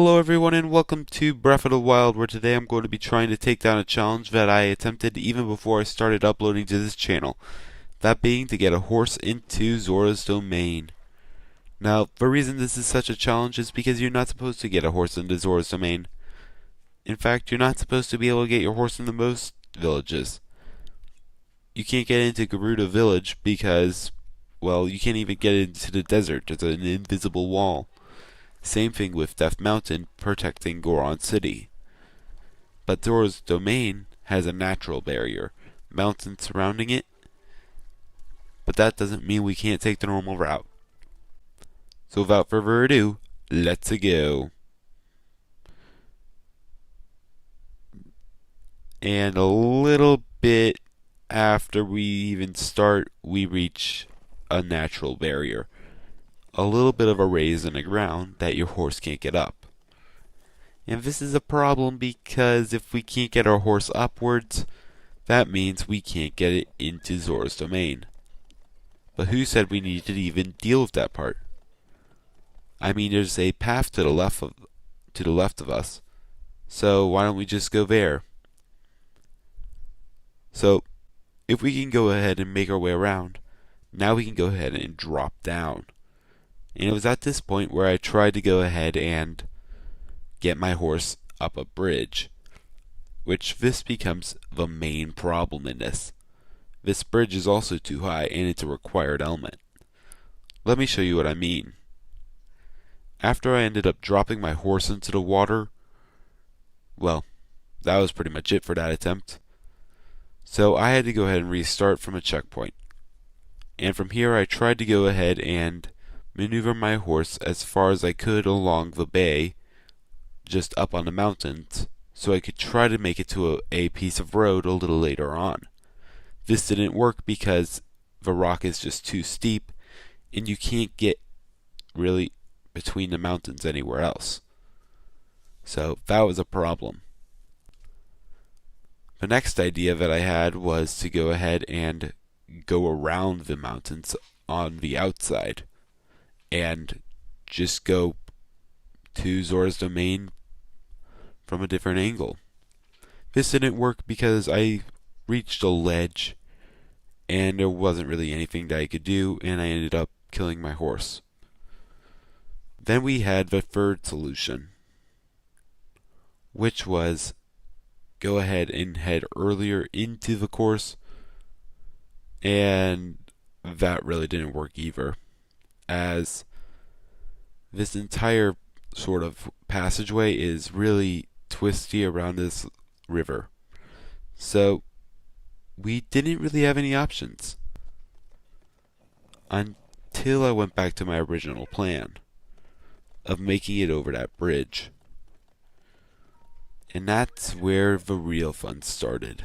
Hello everyone and welcome to Breath of the Wild, where today I'm going to be trying to take down a challenge that I attempted even before I started uploading to this channel. That being to get a horse into Zora's domain. Now, the reason this is such a challenge is because you're not supposed to get a horse into Zora's domain. In fact, you're not supposed to be able to get your horse into most villages. You can't get into Garuda village because, well, you can't even get into the desert. There's an invisible wall. Same thing with Death Mountain protecting Goron City. But Zora's domain has a natural barrier, mountains surrounding it, but that doesn't mean we can't take the normal route. So without further ado, let's go. And a little bit after we even start, we reach a natural barrier. A little bit of a raise in the ground that your horse can't get up. And this is a problem because if we can't get our horse upwards, that means we can't get it into Zora's domain. But who said we needed to even deal with that part? I mean, there's a path to the left of us, so why don't we just go there? So, if we can go ahead and make our way around, now we can go ahead and drop down. And it was at this point where I tried to go ahead and get my horse up a bridge, which this becomes the main problem in this. This bridge is also too high and it's a required element. Let me show you what I mean. After I ended up dropping my horse into the water, well, that was pretty much it for that attempt. So I had to go ahead and restart from a checkpoint. And from here I tried to go ahead and maneuver my horse as far as I could along the bay, just up on the mountains, so I could try to make it to a piece of road a little later on. This didn't work because the rock is just too steep, and you can't get really between the mountains anywhere else. So that was a problem. The next idea that I had was to go ahead and go around the mountains on the outside and just go to Zora's domain from a different angle. This didn't work because I reached a ledge and there wasn't really anything that I could do, and I ended up killing my horse. Then we had the third solution, which was go ahead and head earlier into the course, and that really didn't work either, as this entire sort of passageway is really twisty around this river. So we didn't really have any options until I went back to my original plan of making it over that bridge. And that's where the real fun started.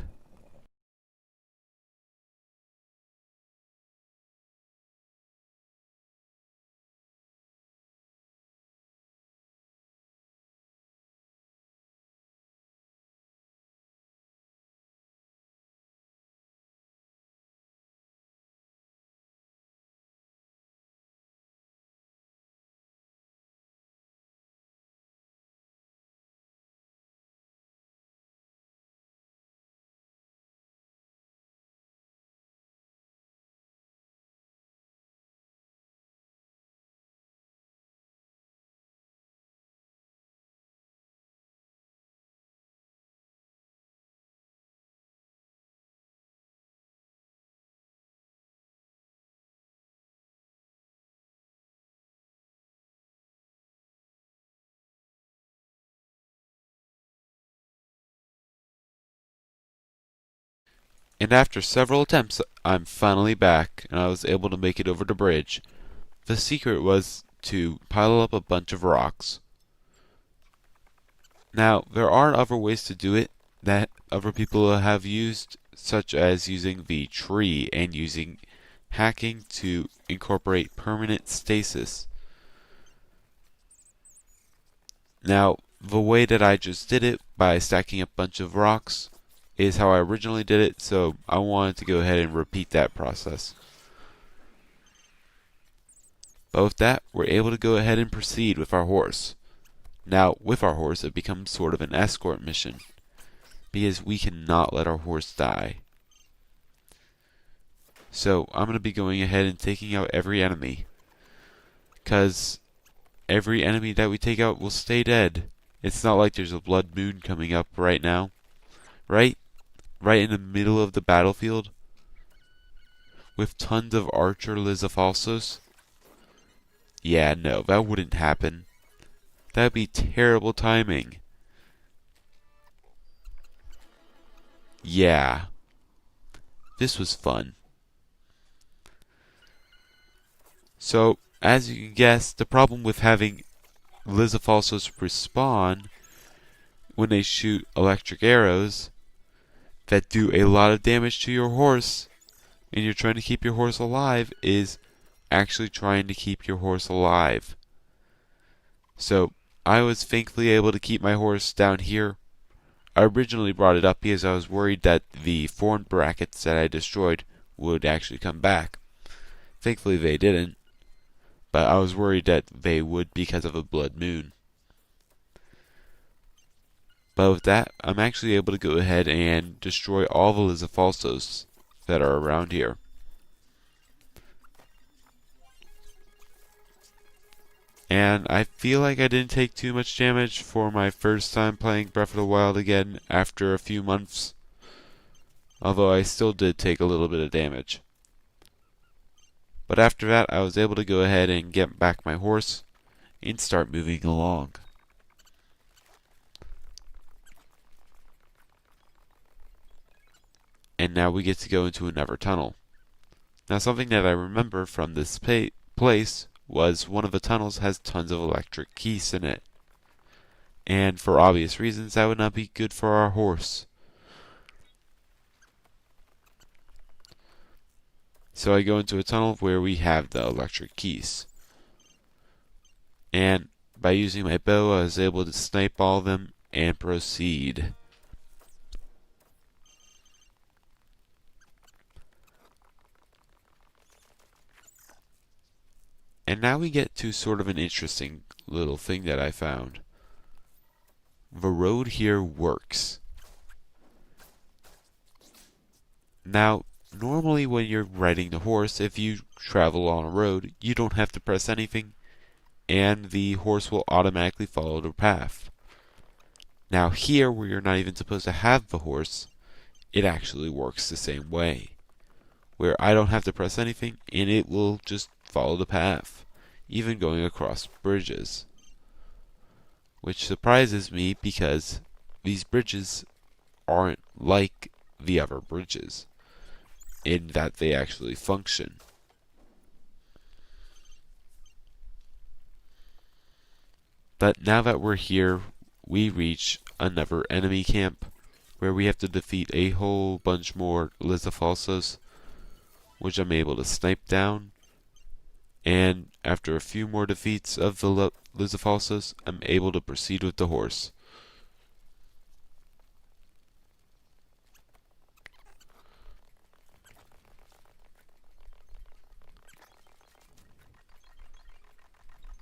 And after several attempts, I'm finally back, and I was able to make it over the bridge. The secret was to pile up a bunch of rocks. Now, there are other ways to do it that other people have used, such as using the tree and using hacking to incorporate permanent stasis. Now, the way that I just did it, by stacking a bunch of rocks, is how I originally did it, so I wanted to go ahead and repeat that process. But with that, we're able to go ahead and proceed with our horse. Now, with our horse, it becomes sort of an escort mission, because we cannot let our horse die. So, I'm going to be going ahead and taking out every enemy, because every enemy that we take out will stay dead. It's not like there's a blood moon coming up right now, right? Right in the middle of the battlefield, with tons of archer Lizafalsos. Yeah, no, that wouldn't happen. That'd be terrible timing. Yeah, this was fun. So, as you can guess, the problem with having Lizafalsos respawn when they shoot electric arrows that do a lot of damage to your horse, and you're trying to keep your horse alive, is actually trying to keep your horse alive. So, I was thankfully able to keep my horse down here. I originally brought it up because I was worried that the thorn brackets that I destroyed would actually come back. Thankfully they didn't, but I was worried that they would because of a blood moon. But with that, I'm actually able to go ahead and destroy all the Lizafalsos that are around here. And I feel like I didn't take too much damage for my first time playing Breath of the Wild again after a few months. Although I still did take a little bit of damage. But after that, I was able to go ahead and get back my horse and start moving along. And now we get to go into another tunnel. Now something that I remember from this place was one of the tunnels has tons of electric geese in it. And for obvious reasons, that would not be good for our horse. So I go into a tunnel where we have the electric geese. And by using my bow, I was able to snipe all of them and proceed. And now we get to sort of an interesting little thing that I found. The road here works. Now, normally when you're riding the horse, if you travel on a road, you don't have to press anything, and the horse will automatically follow the path. Now here, where you're not even supposed to have the horse, it actually works the same way, where I don't have to press anything, and it will just follow the path, even going across bridges. Which surprises me because these bridges aren't like the other bridges, in that they actually function. But now that we're here, we reach another enemy camp, where we have to defeat a whole bunch more Lizafalsos, which I'm able to snipe down. And after a few more defeats of the Lizafalsos, I'm able to proceed with the horse.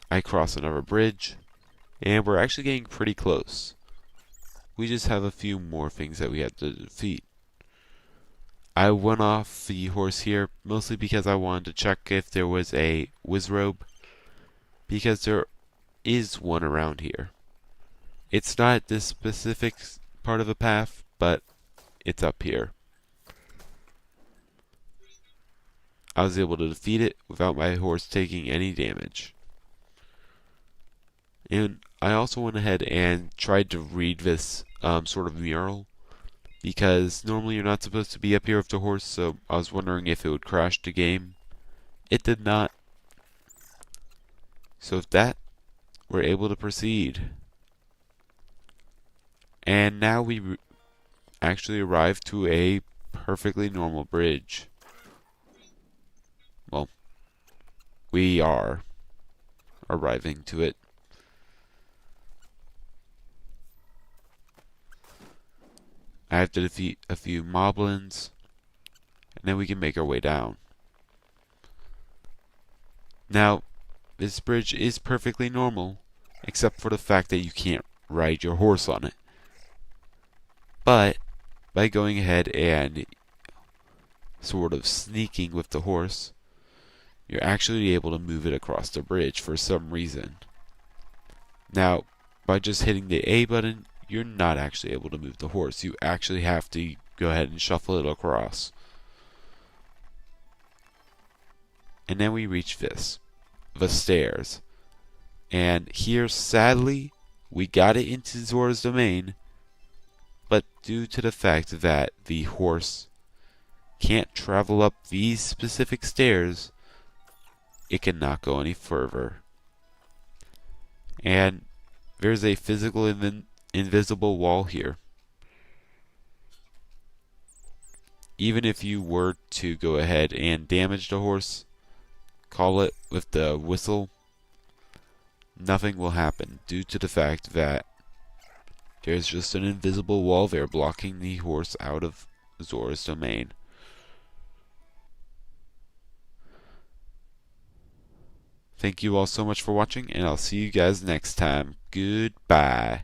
I cross another bridge, and we're actually getting pretty close. We just have a few more things that we have to defeat. I went off the horse here mostly because I wanted to check if there was a Wizrobe, because there is one around here. It's not at this specific part of the path, but it's up here. I was able to defeat it without my horse taking any damage. And I also went ahead and tried to read this sort of mural, because normally you're not supposed to be up here with the horse, so I was wondering if it would crash the game. It did not. So with that, we're able to proceed. And now we actually arrive to a perfectly normal bridge. Well, we are arriving to it. I have to defeat a few moblins, and then we can make our way down. Now, this bridge is perfectly normal, except for the fact that you can't ride your horse on it. But by going ahead and sort of sneaking with the horse, you're actually able to move it across the bridge for some reason. Now, by just hitting the A button, you're not actually able to move the horse. You actually have to go ahead and shuffle it across. And then we reach this, the stairs. And here, sadly, we got it into Zora's domain, but due to the fact that the horse can't travel up these specific stairs, it cannot go any further. And there's a physical invisible wall here. Even if you were to go ahead and damage the horse, call it with the whistle, nothing will happen due to the fact that there's just an invisible wall there blocking the horse out of Zora's domain. Thank you all so much for watching, and I'll see you guys next time. Goodbye.